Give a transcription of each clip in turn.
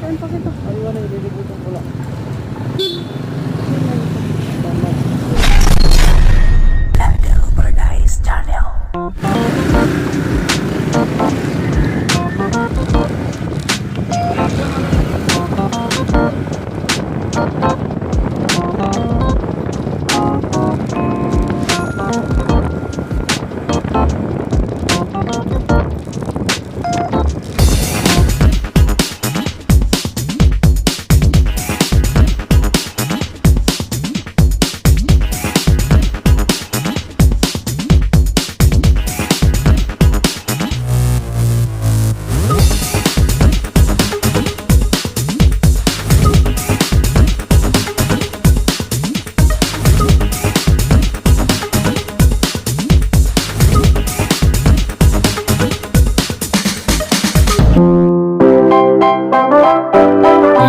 Kain pa kita. Ayaw na, ililibutan ko lang. Candle Paradise Channel.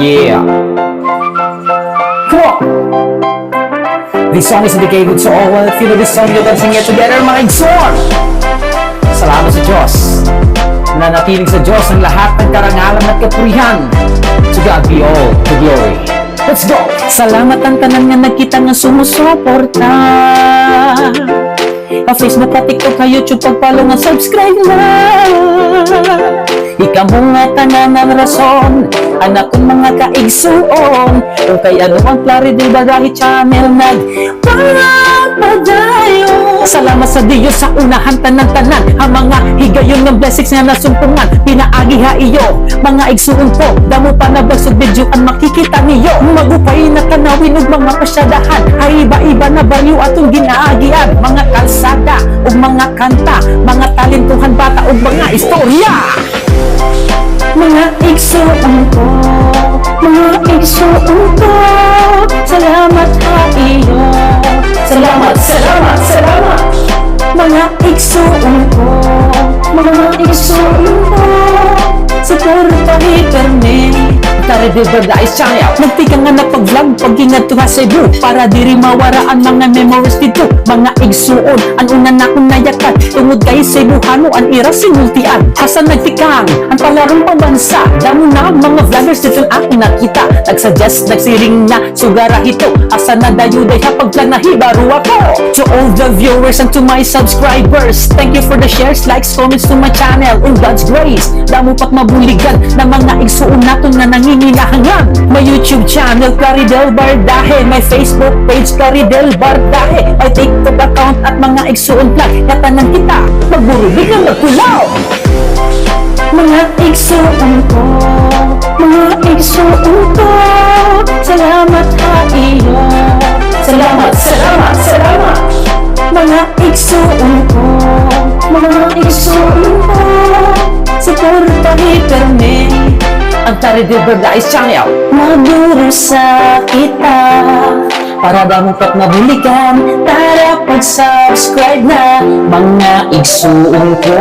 Yeah. Come on. This song is dedicated to all Filipino song you're dancing it together, mga igsoon. Salamat sa Diyos. Nanatiling sa Diyos ang lahat ng karangalan at kapurihan. To God be all the glory. Let's go! Salamat ang tanan nga nagkita nga sumusuporta. Pa-Facebook, pa-TikTok, ka YouTube, pag-follow nga subscribe na. Ikaw mo nga tanan ng rason, anak kong mga kaigsuon. O kay ano ang Claridel Badahe Channel nagpapadayo. Salamat sa Diyos sa unahan tanan-tanan, ang mga higayon ng blessings nga nasumpungan. Pinaagi ha iyo, mga igsuon ko, damo pa na basog video ang makikita niyo. Magupay na tanawin ug mga pasyadahan, ay iba-iba na baryo atong ginaagian. Mga kalsada ug mga kanta, mga talentuhan bata ug mga istorya. Mga igsuon ko, mga igsuon ko, salamat ha iyo. Salamat, salamat, salamat. Mga igsuon ko, mga igsuon ko, suportahi permi. Claridel Paradise Channel. Nagtika nga na pag-vlog, pag-ingat to ha Cebu, para diri mawaraan mga memories dito. Mga igsuon, ang una na akong nayakan, tungod kay Cebuhano, ang ira sinultian. Hasan nagtikang, ang palarong pambansa, damo na mga vloggers dito ang nakita. Nagsuggest, nagsiring na, sugara ito, asa na dayuday ha pag-vlog na hibaro ako. To all the viewers and to my subscribers, thank you for the shares, likes, comments to my channel. In God's grace, damo pat mabuligan na mga igsuon naton na nangingilahangan. My YouTube channel, Claridel Bardahe. My Facebook page, Claridel Bardahe. My TikTok account at mga igsuon vlog. Katanan kita, magburubig na magkulaw. Mga igsuon ko, mga igsuon ko, salamat ha iyo. Salamat, salamat, salamat. Mga igsuon ko, mga igsuon ko, suportahi permi. Ang Claridel Paradise Channel. Maduro sa kita, para daw pat mabuligan, tara pag-subscribe na. Mga igsuon ko,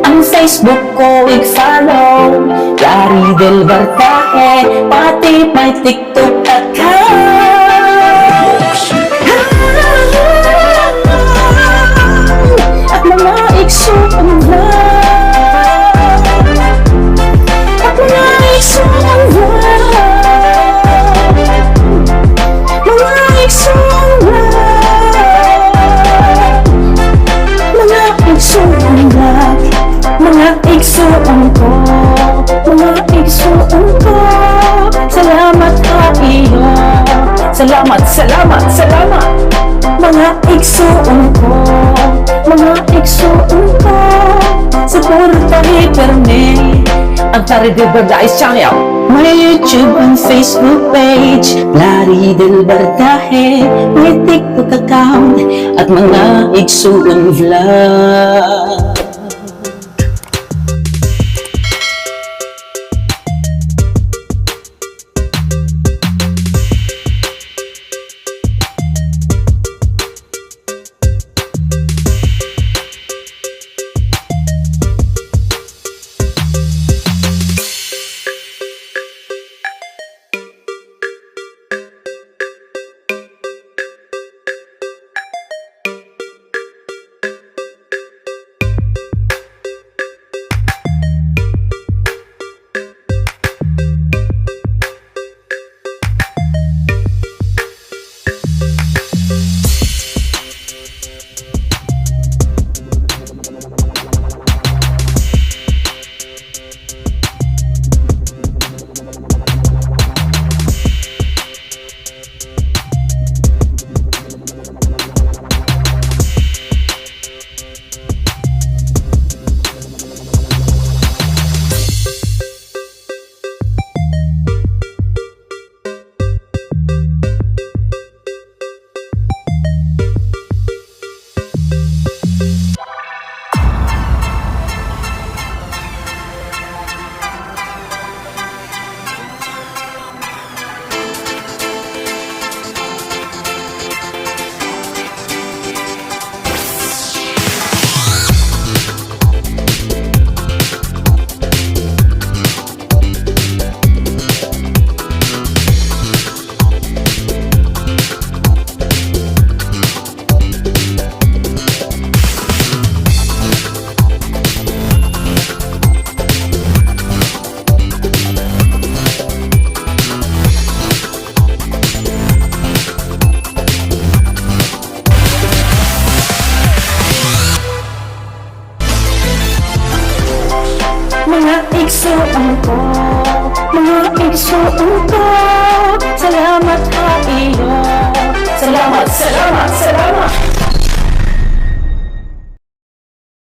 ang Facebook ko i-follow, Claridel Bardahe, pati may TikTok account. At mga igsuon vlog, at mga igsuon vlog, mga igsuon vlog, mga igsuon vlog, mga igsuon ko, mga igsuon ko, salamat ha iyo. Salamat, salamat, salamat. Mga igsuon ko, mga igsuon ko, suportahi permi. Ang Claridel Paradise Channel. My YouTube and Facebook page, Claridel Bardahe. May TikTok account at mga igsuon vlog. igsuon ko, mga igsuon ko.